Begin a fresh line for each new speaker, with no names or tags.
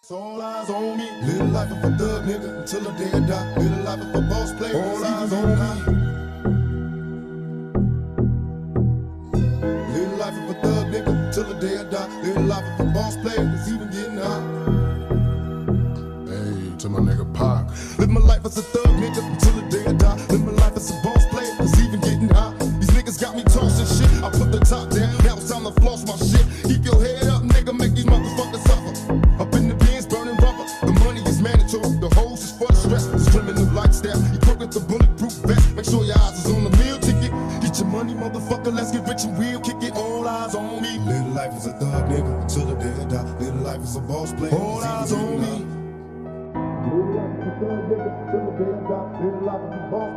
It's all eyes on me. Little life of a thug nigga until the day I die. Little life of a boss player. All eyes on me. Little life of a thug nigga until the day I die. Little life of a boss player. It's even getting hot. Hey, to my nigga Pac. Live my life as a thug nigga until the day I die. Live my life as a boss player. It's even getting hot. These niggas got me tossing shit. I put the top down. Now it's time to floss my shit. Keep your head up, nigga. Make these motherfuckers suffer. Up in the bins, burning rubber. The money is mandatory. The hose is for the stress. It's criminal lifestyle. You cook with the bulletproof vest. Make sure your eyes is on the meal ticket. Get your money, motherfucker. Let's get rich and real. Kick it. All eyes on me. Little life is a thug nigga until the day I die. Little life is a boss player. All eyes on me. Little life is a thug nigga till the day I die. Little life is a boss